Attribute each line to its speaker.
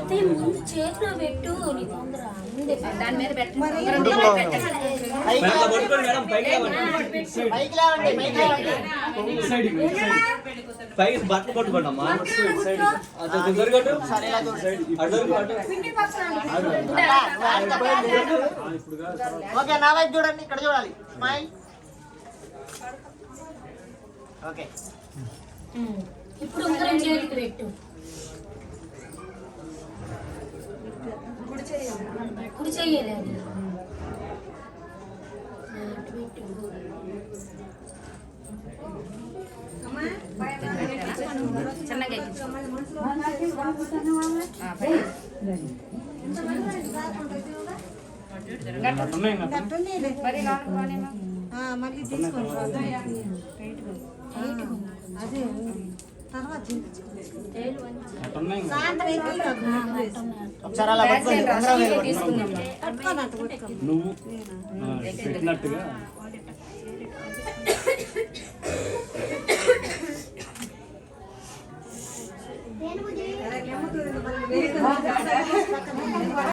Speaker 1: ముందు చేతిలో పెట్టు నీ తొందర దాని మీద
Speaker 2: పైకి బట్టలు పట్టుకోండమ్మా.
Speaker 3: ఓకే నా వైపు చూడండి, ఇక్కడ చూడాలి. స్మైల్. ఓకే
Speaker 1: ఇప్పుడు ఉంగరం చేతికి పెట్టు. కుడి చెయ్యలేదు
Speaker 4: మళ్ళీ తీసుకోండి అదే తర్వాత
Speaker 3: ఒకసారి అలా
Speaker 2: నువ్వు పెట్టినట్టుగా